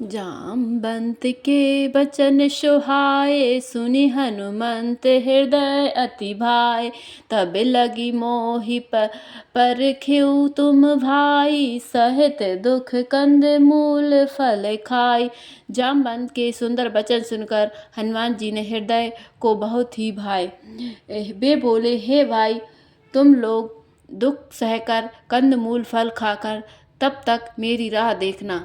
जाम्बन्त के बचन सुहाए, सुनि हनुमंत हृदय अति भाए। तब लगी मोहि परखिउ तुम भाई, सहित दुख कंद मूल फल खाई। जामवंत के सुंदर वचन सुनकर हनुमान जी ने हृदय को बहुत ही भाए। वे बोले, हे भाई, तुम लोग दुख सहकर कंद मूल फल खाकर तब तक मेरी राह देखना।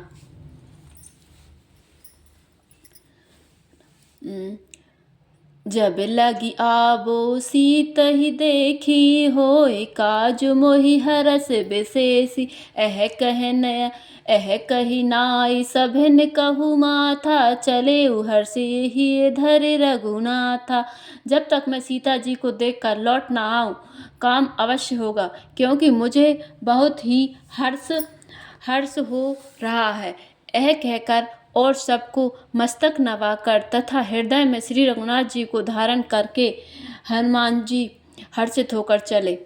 जब लगी आबो सीतहि देखी, होय काज मोहि हरस विशेषी। एह कही नाई सभिन कहु माथा, चले हर्षि ही धरि रघुनाथा। जब तक मैं सीता जी को देखकर लौट ना आऊं, काम अवश्य होगा, क्योंकि मुझे बहुत ही हर्ष हो रहा है। यह कहकर और सबको मस्तक नवाकर तथा हृदय में श्री रघुनाथ जी को धारण करके हनुमान जी हर्षित होकर चले।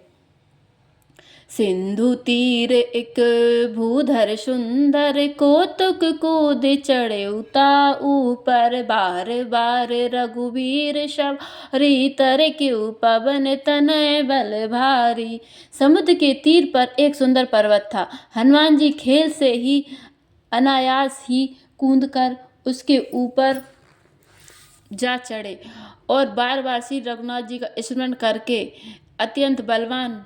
सिंधु तीर एक भूधर सुंदर, कौतुक कूद चढ़े उता ऊपर। बार बार रघुवीर सवारी, तर क्यों पवन तनय बल भारी। समुद्र के तीर पर एक सुंदर पर्वत था। हनुमान जी खेल से ही अनायास ही कूदकर उसके ऊपर जा चढ़े और बार बार श्री रघुनाथ जी का स्मरण करके अत्यंत बलवान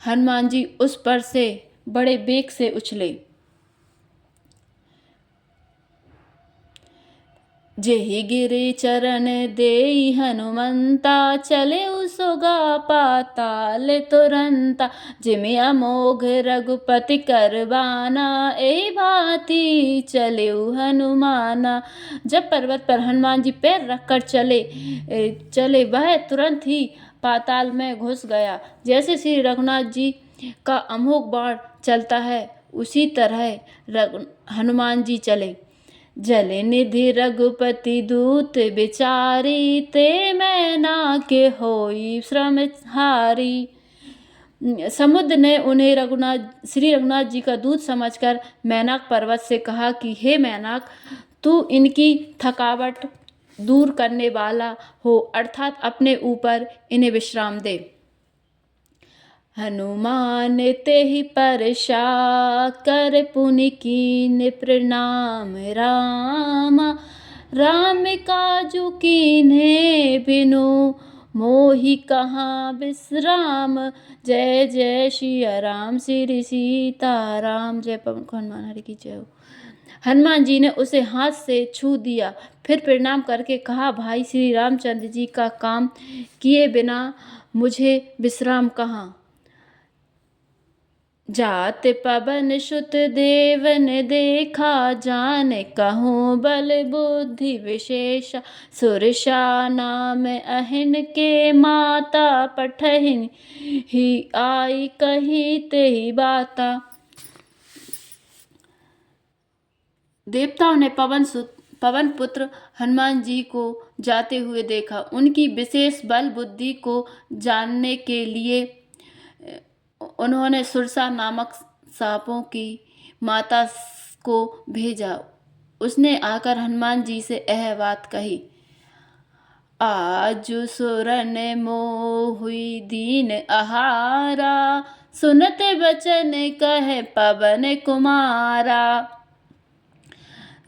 हनुमान जी उस पर से बड़े वेग से उछले। जेहि गिरि चरण देई हनुमंता, चले सोगा पाताल तुरंता। जिमि अमोघ रघुपति करबाना, एहि भांति चले हनुमाना। जब पर्वत पर हनुमान जी पैर रखकर चले वह तुरंत ही पाताल में घुस गया। जैसे श्री रघुनाथ जी का अमोघ बाण चलता है, उसी तरह हनुमान जी चले। जल निधि रघुपति दूत बिचारी, ते मैना के होई श्रम हारी। समुद्र ने उन्हें श्री रघुनाथ जी का दूत समझकर मैनाक पर्वत से कहा कि हे मैनाक, तू इनकी थकावट दूर करने वाला हो, अर्थात अपने ऊपर इन्हें विश्राम दे। हनुमान तेहि परशा, कर पुनि कीन प्रणाम रामा। राम काजु कीन्हे बिनु, मोहि कहाँ विश्राम। जय जय सिया राम, श्री सीता राम। जय पवन को हनुमान हरि की जय हो। हनुमान जी ने उसे हाथ से छू दिया, फिर प्रणाम करके कहा, भाई श्री रामचंद्र जी का काम किए बिना मुझे विश्राम कहाँ। जात पवन सुत देवन देखा, जान कहूँ बल बुद्धि विशेष। सुरसा नाम अहिन के माता, पठहिन ही आई कही तेहि बाता। देवताओं ने पवन पुत्र हनुमान जी को जाते हुए देखा। उनकी विशेष बल बुद्धि को जानने के लिए उन्होंने सुरसा नामक सांपों की माता को भेजा। उसने आकर हनुमान जी से यह बात कही, आजु सुरन मोहुई दीन आहारा, सुनते बचन कहे पवन कुमारा।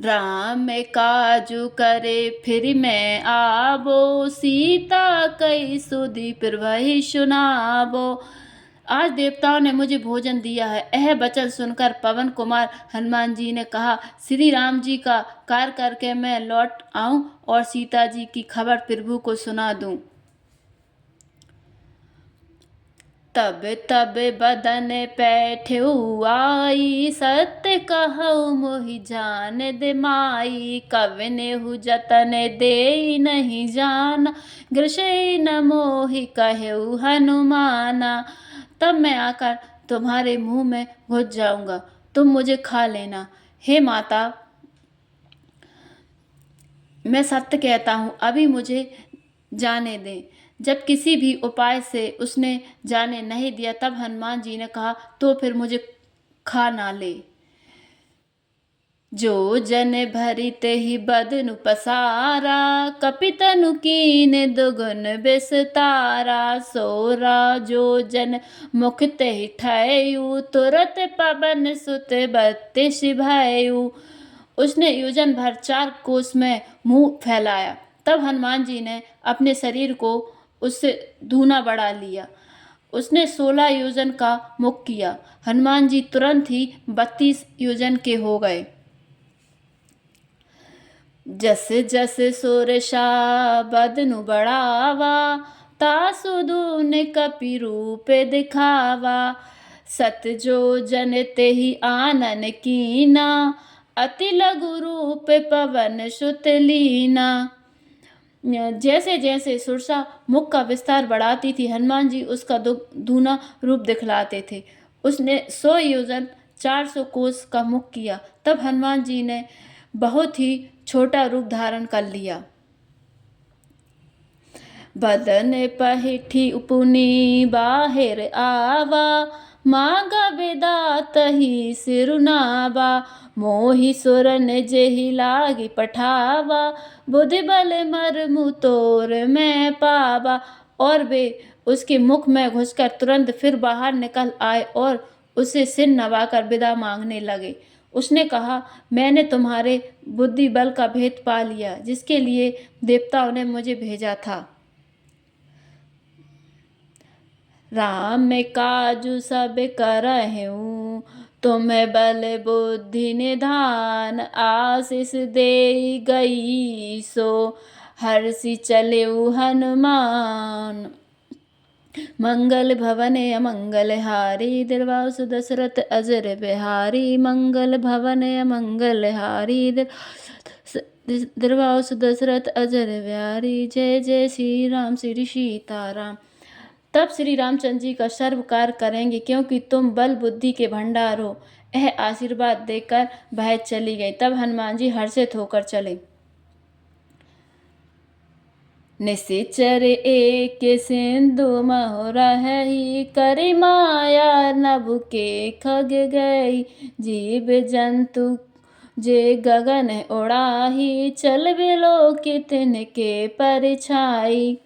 राम काजु करे फिर मैं आबो, सीता कई सुधि फिर वही सुनाबो। आज देवताओं ने मुझे भोजन दिया है। यह वचन सुनकर पवन कुमार हनुमान जी ने कहा, श्री राम जी का कार्य करके मैं लौट आऊं और सीता जी की खबर प्रभु को सुना दूं। तब बदन पैठ्यऊ आई, सत्य कहऊ मोहि जान दे माई। कवनेहु जतन देई नहीं जाना, गृसई न मोहि कहेऊ हनुमाना। तब मैं आकर तुम्हारे मुंह में घुस जाऊंगा, तुम मुझे खा लेना। हे माता, मैं सत्य कहता हूँ, अभी मुझे जाने दें। जब किसी भी उपाय से उसने जाने नहीं दिया, तब हनुमान जी ने कहा, तो फिर मुझे खा ना ले। जो जन भरी तेहि बदनु पसारा, कपितनु कीन दुगुन बिस्तारा। सोरा जो जन मुख तेहि ठयु, तुरत पवन सुत 32 भयउ। उसने योजन भर 4 कोस में मुंह फैलाया। तब हनुमान जी ने अपने शरीर को उससे दूना बढ़ा लिया। उसने 16 योजन का मुख किया। हनुमान जी तुरंत ही 32 योजन के हो गए। जस जस सुरसा बदनु बढ़ावा, तासु दून कपि रूप दिखावा। सत जो जन तेहि आनन कीना, अति लघु रूप पवन सुत लीना। जैसे जैसे सुरसा मुख का विस्तार बढ़ाती थी, हनुमान जी उसका दूना रूप दिखलाते थे। उसने 100 योजन 400 कोस का मुख किया। तब हनुमान जी ने बहुत ही छोटा रूप धारण कर लिया। बदन पहिठी पुनि बाहिर आवा, मांगा बिदात ही सिरुनावा। मोहि सुरन जेहि लागी पठावा, बुद्धि बल मरमु तोर मैं पावा। और वे उसके मुख में घुसकर तुरंत फिर बाहर निकल आए और उसे सिर नवाकर विदा मांगने लगे। उसने कहा, मैंने तुम्हारे बुद्धि बल का भेद पा लिया, जिसके लिए देवताओं ने मुझे भेजा था। राम काजु सब करहूँ, तुम्हें बल बुद्धि निधान। आशीष दे गई सो हर्षि चलेउ हनुमान। मंगल भवन अमंगल हारी, दिर्वासु दशरथ अजर बिहारी। मंगल भवन अमंगल हारी, दिर्वासु दशरथ अजर बिहारी। जय जय श्री राम श्री सीताराम। तब श्री रामचंद्र जी का सर्व कार्य करेंगे, क्योंकि तुम बल बुद्धि के भंडार हो। यह आशीर्वाद देकर वह चली गई। तब हनुमान जी हर्षित होकर चले। निशिचर एक सिंधु महु रहहि, करि माया नभ के खग गई। जीव जंतु जे गगन उड़ाही, चल बिलोकित तिनके परछाई।